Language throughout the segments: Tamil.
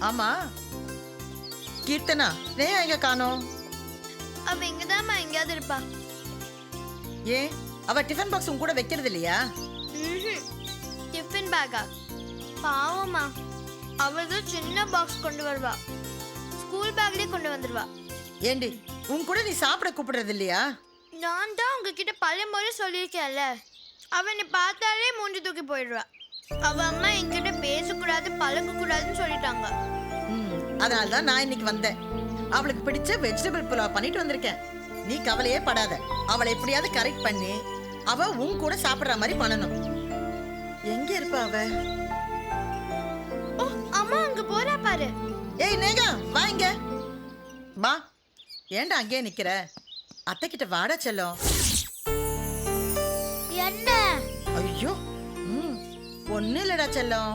ஆமா கீர்த்தனா ஸ்னேகா எங்க காணோம்? அவ இங்கதாம்மா எங்கேயாவது இருப்பா. ஏன் அவ டிஃபன் பாக்ஸ் உன் கூட வைக்கிறது இல்லையா? டிஃபன் பேக்கா? பாவம்மா, அவள் சின்ன பாக்ஸ் கொண்டு வருவா. ஸ்கூல் பேக்லயே கொண்டு வந்துருவா. ஏண்டி உன் கூட நீ சாப்பிட கூப்பிடுறது இல்லையா? நான் தான் உங்ககிட்ட பல முறை சொல்லியிருக்கேன்ல, அவனை பார்த்தாலே மூஞ்சி தூக்கி போயிடுவா. அவ அம்மா என்கிட்ட பேசக்கூடாது பழகக்கூடாதுன்னு சொல்லிட்டாங்க. அதனால தான் நான் இன்னைக்கு வந்தேன். அவளுக்கு பிடிச்ச வெஜிடபிள் புலாவ் பண்ணிட்டு வந்திருக்கேன். நீ கவலையே படாத, அவளை எப்படியாவது கரெக்ட் பண்ணி அவ உன் கூட சாப்பிடுற மாதிரி பண்ணணும். எங்க இருப்பா அவ? ஓ அம்மா அங்க போறா பாரு. ஏய் நேகா வா இங்க வா. ஏன்டா அங்கேயே நிக்கிற? அத்தை கிட்ட வாடா செல்லம். என்ன? ஐயோ ஒண்ணு இல்லடா செல்லம்,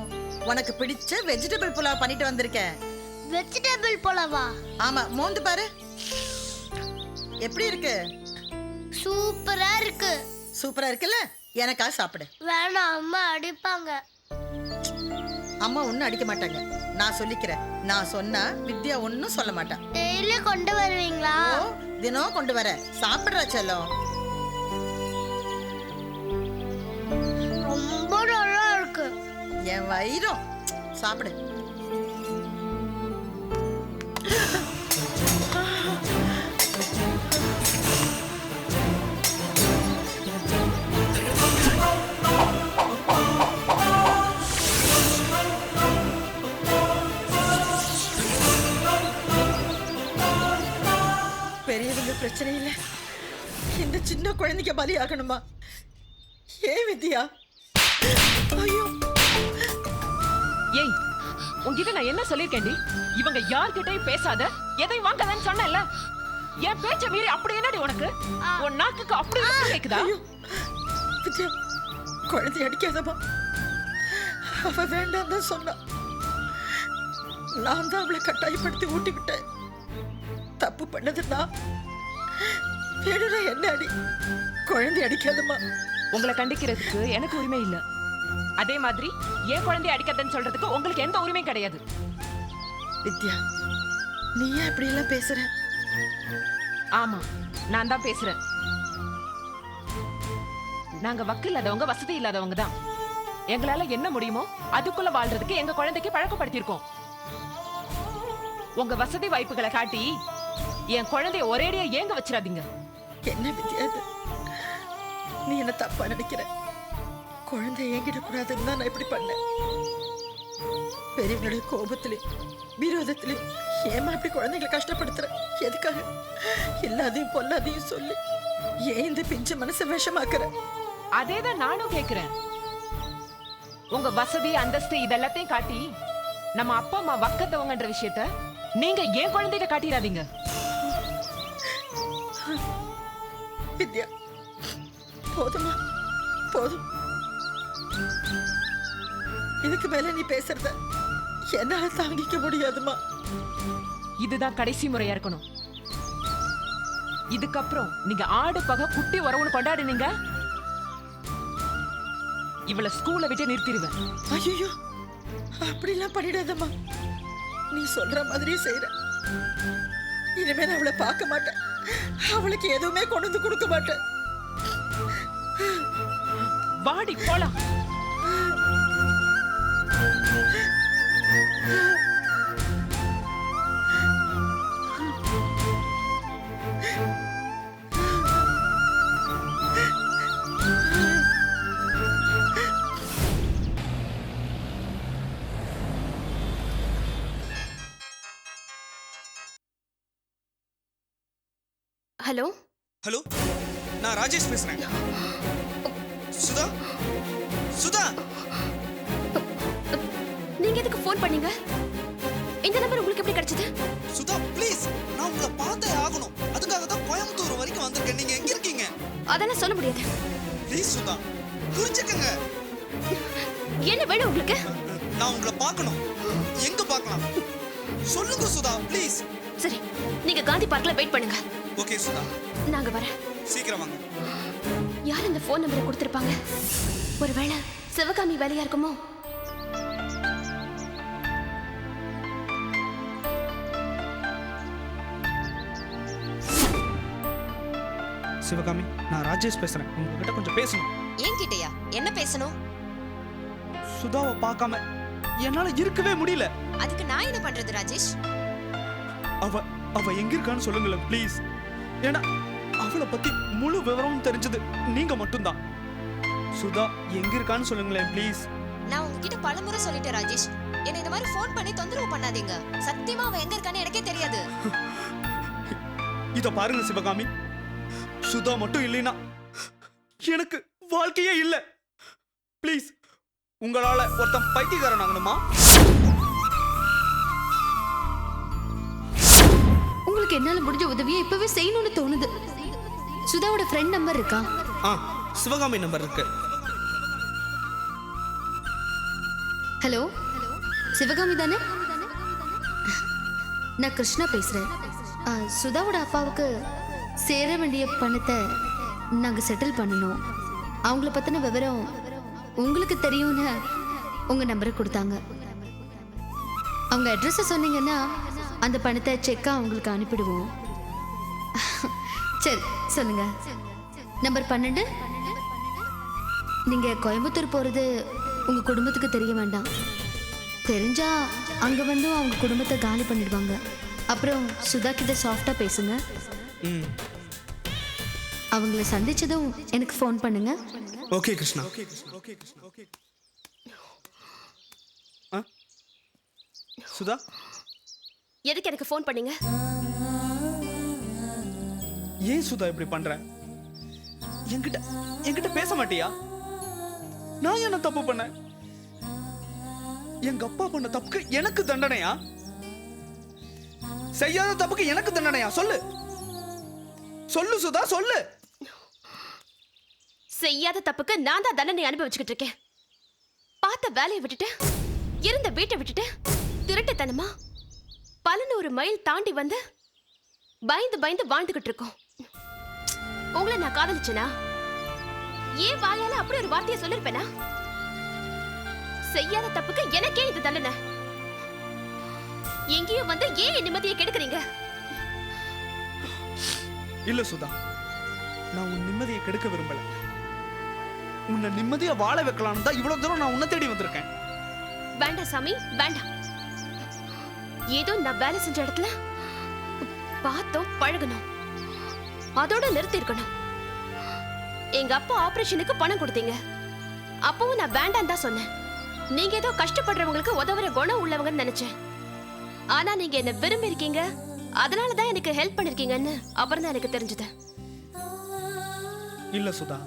உனக்கு பிடிச்ச வெஜிடபிள் புலாவ் பண்ணிட்டு வந்திருக்கேன். வெஜிடபிள் புலாவா? ஆமா, மோந்து பாரு எப்படி இருக்கு. சூப்பரா இருக்கு. சூப்பரா இருக்குல்ல? எனக்கா சாப்பிடு. வேணாம், அம்மா அடிப்பாங்க. அம்மா ஒன்னும் அடிக்க மாட்டாங்க, நான் சொல்லிக்கிறேன். நான் சொன்னா வித்யா ஒன்னும் சொல்ல மாட்டான். டெய்லி கொண்டு வருவீங்களா? தினம் கொண்டு வர. சாப்பிடுறா செல்லம். ரொம்ப நல்லா இருக்கு. என் வயிறும். சாப்பிடு. பெரியவங்க பிரச்சனை இல்லை, இந்த சின்ன குழந்தைக்கு பலி ஆகணுமா? ஏன் வித்யா? ஐயோ ஏய், உன்கிட்ட நான் என்ன சொல்லிருக்கேன்டி? இவங்க யார்கிட்டயும் பேசாத, எதையும் வாங்காதன்னு சொன்னேன்ல. என் பேச்ச மீறி அப்படி என்னடி உனக்கு? உன் நாக்குக்கு அப்படி கேக்குதா? வித்யா, குழந்தை அடிக்காதமா. அவ வேண்டாம் தான் சொன்னா. நான் தான் அவளை கட்டாயப்படுத்தி ஊட்டி விட்டேன். தப்பு பண்ணதுன்னா வேணும்னா என்ன அடி, குழந்தை அடிக்காதமா. உங்களை கண்டிக்கிறதுக்கு எனக்கு உரிமை இல்ல. அதே மாதிரி என் குழந்தைய அடிக்காதன்னு சொல்றதுக்கு உங்களுக்கு எந்த உரிமையும் கிடையாது. வித்யா, நீ ஏன் அப்படி எல்லாம் பேசுற? ஆமா, நான் தான் பேசுறேன். நாங்க வக்கு இல்லாதவங்க, வசதி இல்லாதவங்க தான். எங்களால என்ன முடியுமோ அதுக்குள்ள வாழ்றதுக்கு எங்க குழந்தைக்கு பழக்கப்படுத்திருக்கோம். உங்க வசதி வாய்ப்புகளை காட்டி என் குழந்தைய ஒரேடியா ஏங்க வச்சிடாதீங்க. என்ன வித்யா இது? நீ என்ன தப்பா நினைக்கிற? குழந்தை ஏங்கிட கூடாதுன்னு தான் நான் இப்படி பண்ணேன். பெரியவங்களுடைய கோபத்திலையும் விரோதத்திலையும் ஏமா இப்படி குழந்தைங்களை கஷ்டப்படுத்துற? எதுக்காக? இல்லாதையும் பொல்லாதையும் சொல்லி ஏன் இந்த பிஞ்ச மனசை விஷமாக்குற? அதேதான் நானும் கேக்குறேன். உங்க வசதி அந்தஸ்து இதெல்லாத்தையும் காட்டி நம்ம அப்பா அம்மா வக்கத்தவங்கன்ற விஷயத்த நீங்க ஏன் குழந்தைகிட்ட காட்டிடாதீங்க. வித்யா, போதுமா? போதும். இதுக்கு மேல நீ பேசுறத என்னால தாங்கிக்க முடியாதுமா. இதுதான் கடைசி முறையா இருக்கணும். இதுக்கப்புறம் நீங்க ஆடு பகை குட்டி உறவுன்னு கொண்டாடுனீங்க, இவளை ஸ்கூலை விட்டு நிறுத்திடுவேன். ஐயோ, அப்படிலாம் பண்ணிடாதம்மா. நீ சொல்ற மாதிரியே செய்யற. இனிமே நான் அவளை பார்க்க மாட்டேன், அவளுக்கு எதுவுமே கொண்டு வந்து கொடுக்க மாட்டேன். வாடி போலாம். ஹலோ ஹலோ, நான் ராஜேஷ் பேசுறேன். சுதா, சுதா, நீங்க எதுக்கு ஃபோன் பண்ணீங்க? இந்த நம்பர் உங்களுக்கு எப்படி கிடைச்சது? சுதா ப்ளீஸ், நான் உங்களை பார்த்தே ஆகணும். அதுக்காக தான் கோயம்புத்தூர் வரைக்கும் வந்திருக்கேன். நீங்க எங்க இருக்கீங்க? அதெல்லாம் சொல்ல முடியாது. ப்ளீஸ் சுதா, புரிஞ்சுக்கங்க. என்ன வேணும் உங்களுக்கு? நான் உங்களை பார்க்கணும். எங்க பார்க்கலாம்? சொல்லுங்க சுதா ப்ளீஸ். சரி, நீங்க காந்தி பார்க்ல வெயிட் பண்ணுங்க. ஓகே சுதா, நாங்க வரேன். சீக்கிரம் வாங்க. யார் இந்த ஃபோன் நம்பரை கொடுத்திருப்பாங்க? ஒருவேளை சிவகாமி வேலையா இருக்குமோ? சிவகாமி, நான் ராஜேஷ் பேசுறேன். உங்ககிட்ட கொஞ்சம் பேசணும். என்கிட்டயா? என்ன பேசணும்? சுதாவை பார்க்காம என்னால இருக்கவே முடியல. அதுக்கு நான் என்ன பண்றது ராஜேஷ்? அவ எங்க இருக்கான்னு சொல்லுங்களேன் ப்ளீஸ். ஏன்னா அவளை பத்தி முழு விவரமும் தெரிஞ்சது நீங்க மட்டும்தான். சுதா எங்க இருக்கான்னு சொல்லுங்களேன் ப்ளீஸ். நான் உங்ககிட்ட பலமுறை சொல்லிட்டேன் ராஜேஷ், என்ன இந்த மாதிரி ஃபோன் பண்ணி தொந்தரவு பண்ணாதீங்க. சத்தியமா அவ எங்க இருக்கான்னு எனக்கே தெரியாது. இத பாருங்க சிவகாமி, சுதா மட்டும் இல்லைனா எனக்கு வாழ்க்கையே இல்ல. ப்ளீஸ், உங்களால ஒருத்தன் பைத்தியக்காரன் ஆகணுமா? உங்களுக்கு என்னால முடிஞ்ச உதவியை இப்பவே செய்யணும்னு தோணுது. சுதாவோட ஃப்ரெண்ட் நம்பர் இருக்கா? சிவகாமி நம்பர் இருக்கு. ஹலோ, சிவகாமி தானே? நான் கிருஷ்ணா பேசுறேன். சுதாவோட அப்பாவுக்கு சேர வேண்டிய பணத்தை நாங்க செட்டில் பண்ணணும். அவங்கள பத்தின விவரம் உங்களுக்கு தெரியும்னு உங்க நம்பரை கொடுத்தாங்க. அவங்க அட்ரஸ் சொன்னீங்கன்னா அந்த பணத்தை செக்கா உங்களுக்கு அனுப்பிடுவோம். சரி சொல்லுங்க. நம்பர் 12. நீங்க கோயம்புத்தூர் போறது உங்க குடும்பத்துக்கு தெரிய வேண்டாம். தெரிஞ்சா அங்க வந்து அவங்க குடும்பத்தை காலி பண்ணிடுவாங்க. அப்புறம் சுதா கிட்ட சாஃப்டா பேசுங்க. அவங்கள சந்திச்சதும் எனக்கு ஃபோன் பண்ணுங்க. ஓகே கிருஷ்ணா. சுதா, எதுக்கு எனக்கு ஃபோன் பண்ணீங்க? ஏன் சுதா இப்படி பண்ற? என்கிட்ட பேச மாட்டியா? நான் என்ன தப்பு பண்ண? எங்க அப்பா பண்ண தப்புக்கு எனக்கு தண்டனையா? செய்யாத தப்புக்கு எனக்கு தண்டனையா? சொல்லு சொல்லு சுதா, சொல்லு. செய்யாத தப்புக்கு நான் தான் தண்டனை அனுபவிச்சுக்கிட்டு இருக்கேன். பார்த்த வேலையை விட்டுட்டு, இருந்த வீட்டை விட்டுட்டு, திருட்டுத்தனமா 11 மைல் தாண்டி வந்து பயந்து பயந்து வாழ்ந்துகிட்டு இருக்கோம். உங்களை நான் காதலிச்சேனா? ஏன் வாயால அப்படி ஒரு வார்த்தையை சொல்லிருப்பேனா? செய்யாத தப்புக்கு எனக்கே இது தண்டனை. எங்கேயோ வந்து ஏன் நிம்மதியை கெடுக்குறீங்க? இல்ல சுதா, நான் உன் நிம்மதியை கெடுக்க விரும்பல. உன்னை நிம்மதியா வாழ வைக்கலாம்னு தான் இவ்வளவு தூரம் நான் உன்னை தேடி வந்திருக்கேன். வேண்டாம் சாமி, வேண்டாம். ஏதோ நான் வேலை செஞ்ச இடத்துல பார்த்தோம் பழகணும், அதோட நிறுத்தி இருக்கணும். எங்க அப்பா ஆபரேஷனுக்கு பணம் கொடுத்தீங்க, அப்பவும் நான் வேண்டாம் தான் சொன்னேன். நீங்க ஏதோ கஷ்டப்படுறவங்களுக்கு உதவுற குணம் உள்ளவங்கன்னு நினைச்சேன். ஆனா நீங்க என்ன விரும்பி இருக்கீங்க, அதனாலதான் எனக்கு ஹெல்ப் பண்ணிருக்கீங்கன்னு அப்புறம் தான் எனக்கு தெரிஞ்சது. இல்ல சுதா,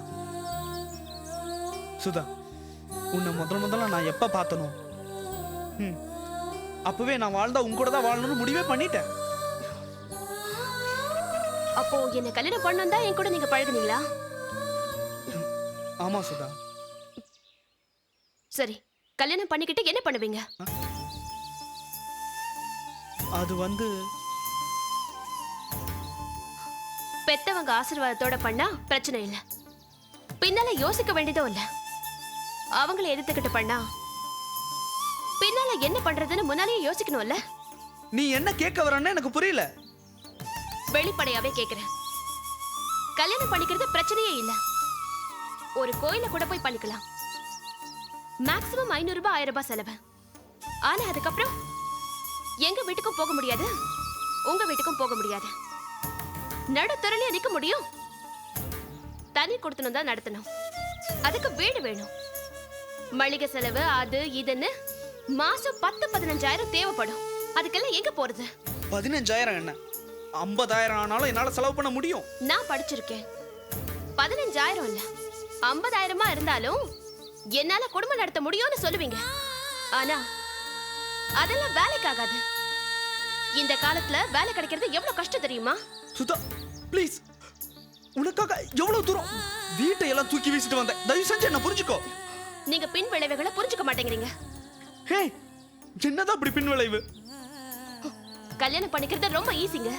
சுதா, உன்னை முதல்ல நான் எப்ப பார்த்தனோ அப்பவே நான் வாழ்ந்தா உன் கூட தான் வாழணும்னு முடிவே பண்ணிட்டேன். அப்போ என்ன கல்யாணம் பண்ணணும் தான் என் கூட நீங்க பழகுனீங்களா? ஆமா சுதா. சரி, கல்யாணம் பண்ணிக்கிட்டு என்ன பண்ணுவீங்க? அது வந்து பெத்தவங்க ஆசீர்வாதத்தோட பண்ணா பிரச்சனை இல்ல, பின்னால யோசிக்க வேண்டியதும் இல்ல. அவங்கள எதிர்த்துக்கிட்டு பண்ணா பின்னால என்ன பண்றதுன்னு முன்னாலேயே யோசிக்கணும்ல. நீ என்ன கேட்க வரன்னு எனக்கு புரியல. வெளிப்படையாவே கேக்குறேன். கல்யாணம் பண்ணிக்கிறது பிரச்சனையே இல்ல. ஒரு கோயில கூட போய் பண்ணிக்கலாம். மேக்ஸிமம் 500 ரூபாய் 1000 ரூபாய் செலவு. ஆனா அதுக்கப்புறம் எங்க வீட்டுக்கும் போக முடியாது, உங்க வீட்டுக்கும் போக முடியாது. நடுத்தரலையே நிக்க முடியும். தனி கொடுத்தனும் தான் நடத்தணும். அதுக்கு வீடு வேணும், மளிகை செலவு, அது இதுன்னு மாசம் 10-15,000 தேவைப்படும். அதுக்கெல்லாம் எங்க போறது? 15,000 என்ன 50,000 ஆனாலும் என்னால செலவு பண்ண முடியும். நான் படிச்சிருக்கேன். 15,000 இல்ல 50,000 இருந்தாலும் என்னால குடும்பம் நடத்த முடியும்னு சொல்லுவீங்க. ஆனா அதெல்லாம் வேலைக்கு ஆகாது. இந்த காலத்துல வேலை கிடைக்கிறது எவ்வளவு கஷ்டம் தெரியுமா? சுதா ப்ளீஸ், உனக்காக எவ்வளவு தூரம் வீட்டை எல்லாம் தூக்கி வீசிட்டு வந்தேன். தயவு செஞ்சு என்ன புரிஞ்சுக்கோ. நீங்க பின் விளைவுகளை புரிஞ்சுக்க மாட்டேங்கிறீங்க. ஹே, என்னதான் அப்படி பின் விளைவு? கல்யாணம் பண்ணிக்கிறது ரொம்ப ஈஸிங்க.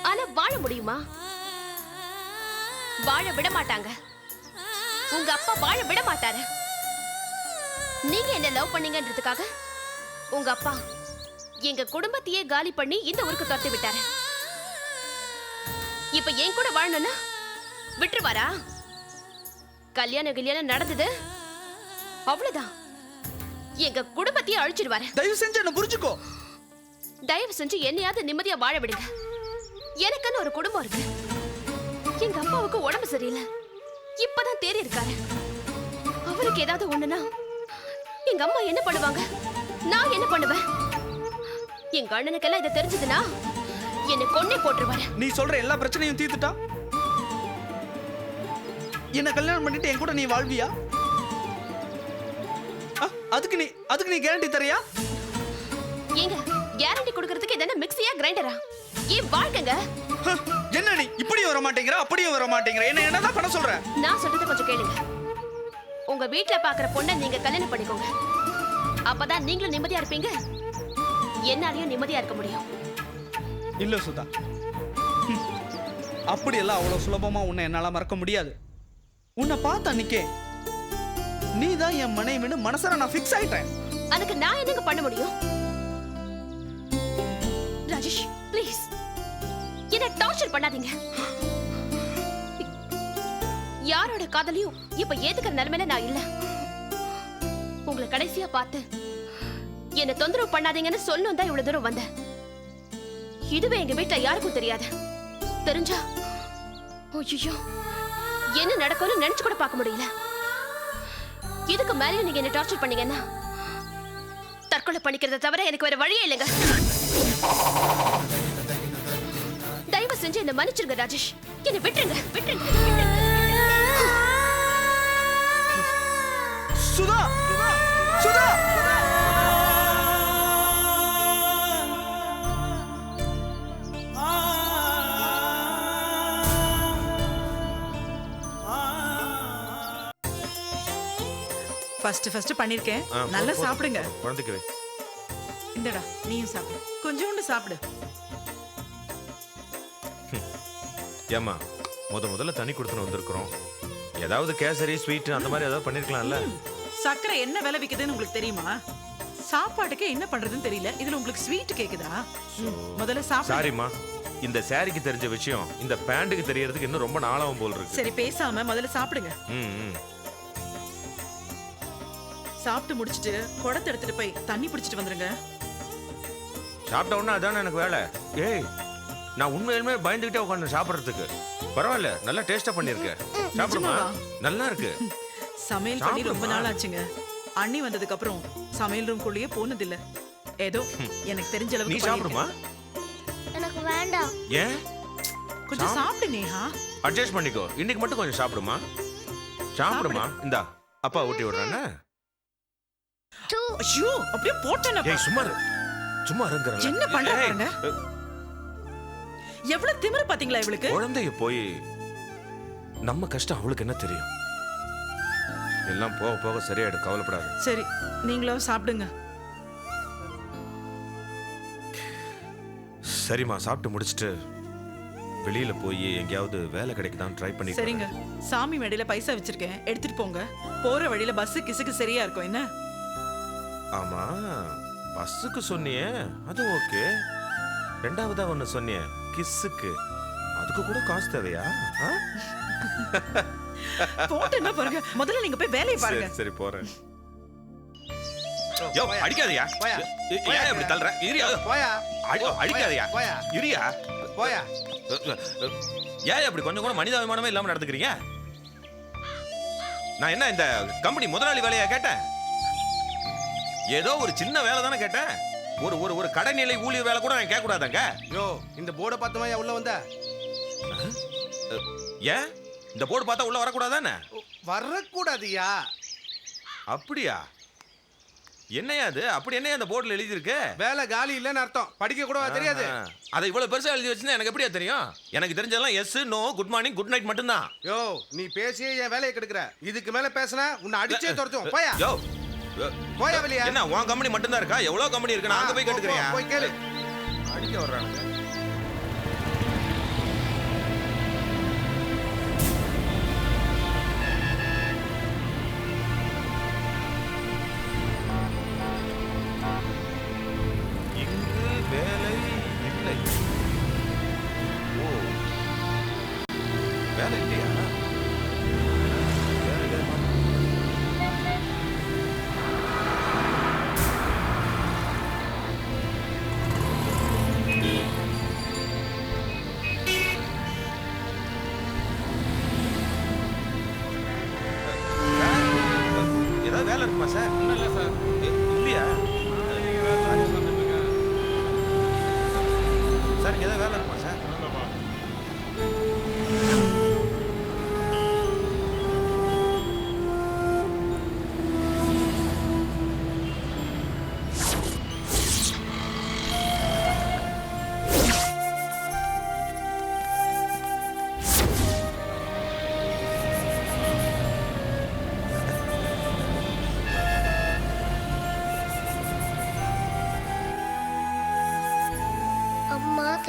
ஆனா வாழ முடியுமா? வாழ விட மாட்டாங்க. உங்க அப்பா வாழ விட மாட்டாரு. நீங்க என்ன லவ் பண்ணீங்கன்றதுக்காக உங்க அப்பா எங்க குடும்பத்தையே காலி பண்ணி இந்த ஊருக்கு துரத்தி விட்டாரு. இப்ப என் கூட வாழணும்னா விட்டுருவாரா? கல்யாணம் நடந்தது அவ்வளவுதான். எங்க குடும்பத்தையே அழிச்சிடுவாரு. தயவு செஞ்சு என்ன புரிஞ்சுக்கோ. தயவு செஞ்சு என்னையாவது நிம்மதியா வாழ விடுங்க. எனக்குன்னு ஒரு குடும்பம் இருக்கு. எங்க அப்பாவுக்கு உடம்பு சரியில்லை, இப்பதான் தேறி இருக்காரு. அவருக்கு ஏதாவது ஒண்ணுனா எங்க அம்மா என்ன பண்ணுவாங்க, நான் என்ன பண்ணுவேன்? எங்க அண்ணனுக்கெல்லாம் இதை தெரிஞ்சதுன்னா என்னை கொன்னே போட்டுருவாரு. நீ சொல்ற எல்லா பிரச்சனையும் தீர்த்துட்டா என்ன கல்யாணம் பண்ணிட்டு என் கூட நீ வாழ்வியா? அதுக்கு நீ கேரண்டி தரியா? ஏங்க கேரண்டி கொடுக்கறதுக்கு இது என்ன மிக்ஸியா கிரைண்டரா? ஏன் வாழ்க்கைங்க. என்ன நீ இப்படியும் வர மாட்டேங்கிற அப்படியும் வர மாட்டேங்கிற, என்னதான் பண்ண சொல்ற? நான் சொல்றதை கொஞ்சம் கேளுங்க. உங்க வீட்ல பாக்குற பொண்ணை நீங்க கல்யாணம் பண்ணிக்கோங்க. அப்பதான் நீங்களும் நிம்மதியா இருப்பீங்க, என்னாலயும் நிம்மதியா இருக்க முடியும். இல்ல சுதா, அப்படியெல்லாம் அவ்வளவு சுலபமா உன்னை என்னால மறக்க முடியாது. உன்னை பார்த்த அன்னைக்கே நீதான் என் மனைவின்னு மனசார நான் ஃபிக்ஸ் ஆயிட்டேன். அதுக்கு நான் என்னங்க பண்ண முடியும்? ராஜேஷ் ப்ளீஸ் என்ன டார்ச்சர் பண்ணாதீங்க. யாரோட காதலையும் இப்ப ஏத்துக்கிற நிலைமையில நான் இல்ல. உங்களை கடைசியா பார்த்து என்ன தொந்தரவு பண்ணாதீங்கன்னு சொல்லணும் தான் இவ்வளவு தூரம் வந்தேன். இதுவே எங்க வீட்டுல யாருக்கும் தெரியாது. தெரிஞ்சா ஐயோ என்ன நடக்கும்னு நினைச்சு கூட பார்க்க முடியல. இதுக்கு மேலே நீங்க என்ன டார்ச்சர் பண்ணீங்கன்னா தற்கொலை பண்ணிக்கிறத தவிர எனக்கு வேற வழியே இல்லைங்க. தயவு செஞ்சு என்ன மன்னிச்சிருங்க ராஜேஷ், என்ன விட்டுருங்க விட்டுருங்க விட்டுருங்க. சுதா சுதா ஃபர்ஸ்ட் பண்ணிருக்கேன், நல்லா சாப்பிடுங்க. குழந்தைக்கு இந்தடா நீயும் சாப்பிடு, கொஞ்சோண்டு சாப்பிடு. ஏமா முதல்ல தண்ணி கொடுத்துன்னு வந்திருக்கிறோம். ஏதாவது கேசரி ஸ்வீட் அந்த மாதிரி ஏதாவது பண்ணிருக்கலாம்ல. சக்கரை என்ன விலை விக்குதுன்னு உங்களுக்கு தெரியுமா? சாப்பாட்டுக்கு என்ன பண்றதுன்னு தெரியல, இதுல உங்களுக்கு ஸ்வீட் கேக்குதா? முதல்ல சாப்பிடு. சாரிம்மா, இந்த சாரிக்கு தெரிஞ்ச விஷயம் இந்த பேண்ட்டுக்கு தெரியறதுக்கு இன்னும் ரொம்ப நாளாகும் போல் இருக்கு. சரி பேசாம முதல்ல சாப்பிடுங்க. சாப்பிட்டு முடிச்சிட்டு குடத்தை எடுத்துட்டு போய் தண்ணி பிடிச்சிட்டு வந்துருங்க. சாப்பிட்ட உடனே அதானே எனக்கு வேலை. ஏய் நான் உண்மையிலுமே பயந்துகிட்டே உட்காந்து சாப்பிட்றதுக்கு. பரவாயில்ல, நல்லா டேஸ்டா பண்ணிருக்க. சாப்பிடுமா, நல்லா இருக்கு. சமையல் பண்ணி ரொம்ப நாள் ஆச்சுங்க. அண்ணி வந்ததுக்கு அப்புறம் சமையல் ரூம் குள்ளேயே போனது இல்ல. ஏதோ எனக்கு தெரிஞ்ச அளவுக்கு நீ சாப்பிடுமா. எனக்கு வேண்டாம். ஏன்? கொஞ்சம் சாப்பிடு நேஹா. அட்ஜஸ்ட் பண்ணிக்கோ, இன்னைக்கு மட்டும் கொஞ்சம் சாப்பிடுமா. சாப்பிடுமா, இந்தா அப்பா ஊட்டி விடுறானே. ஐயோ அப்படியே போட்டேனே. ஏய் சும்மா சும்மா இருங்கறல. என்ன பண்றாங்க? எவ்வளவு திமிரு பாத்தீங்களா இவளுக்கு? குழந்தைய போய் நம்ம கஷ்டம் அவளுக்கு என்ன தெரியும்? எல்லாம் போக போக சரியாயிடும், கவலைப்படாத. சரி நீங்களும் சாப்பிடுங்க. சரிம்மா, சாப்பிட்டு முடிச்சிட்டு வெளியில போய் எங்கேயாவது வேலை கிடைக்குதான்னு ட்ரை பண்ணி. சரிங்க, சாமி மேடையில பைசா வச்சிருக்கேன், எடுத்துட்டு போங்க. போற வழியில பஸ் கிசுக்கு சரியா இருக்கும். என்ன? ஆமா, பஸ்ஸுக்கு சொன்னியே அது ஓகே. ரெண்டாவதா ஒண்ணு சொன்னியே கிஸ்ஸுக்கு, அதுக்கு கூட காசு தேவையா? போட்டேன்னா பாருங்க, முதல்ல நீங்க போய் வேலையை பாருங்க. சரி போறேன். யோ அடிக்காதயா, ஏன் இப்படி தள்ளுற? இரியா போயா, அடிக்காதயா இரியா போயா. ஏன் அப்படி கொஞ்சம் கூட மனிதாபிமானமே இல்லாம நடந்துக்கிறீங்க? நான் என்ன இந்த கம்பெனி முதலாளி வேலையா கேட்டேன்? ஏதோ ஒரு சின்ன வேலை தானே கேட்டேன். ஒரு ஒரு ஒரு கடைநிலை ஊழியர் வேலை கூட நான் கேட்க கூடாதாங்க? யோ இந்த போர்டை பார்த்தமா உள்ள வந்த? ஏன் இந்த போர்டு பார்த்தா உள்ள வரக்கூடாதானே? வரக்கூடாதியா? அப்படியா? என்னையா அது? அப்படி என்னையா அந்த போர்டில் எழுதி இருக்கு? வேலை காலி இல்லைன்னு அர்த்தம். படிக்க கூட தெரியாது. அதை இவ்வளவு பெருசா எழுதி வச்சுன்னா எனக்கு எப்படியா தெரியும்? எனக்கு தெரிஞ்சதெல்லாம் yes, no, good morning, good night மட்டும்தான். யோ நீ பேசியே என் வேலையை கெடுக்கிற. இதுக்கு மேல பேசினா உன்னை அடிச்சே துரத்தும். போயா யோ போயா வெளியா. என்ன உன் கம்பெனி மட்டும்தான் இருக்கா? எவ்வளவு கம்பெனி இருக்கு? நான் அங்க போய் கேட்டுக்கிறேன். போய் கேளு. அடிக்க வர்றானுங்க. இங்கு வேலை இல்லை. ஓ வேலை இல்லையா?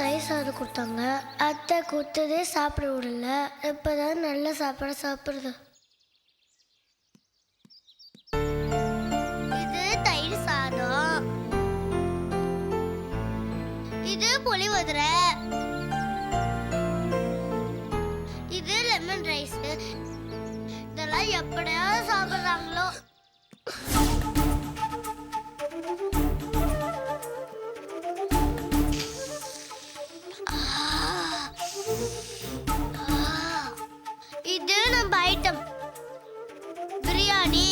தயிர் சாதம் கொடுத்தாங்க. அத்தை கொடுத்ததே சாப்பிட விடல. இப்பதான் நல்ல சாப்பாடு சாப்பிடுறது. இது தயிர் சாதம், இது புளியோதரை, இது லெமன் ரைஸ். இதெல்லாம் எப்படியாவது சாப்பிடுறாங்களோ. இது நம்ம ஐட்டம் பிரியாணி.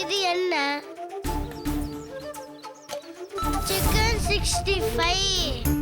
இது என்ன? சிக்கன் 65.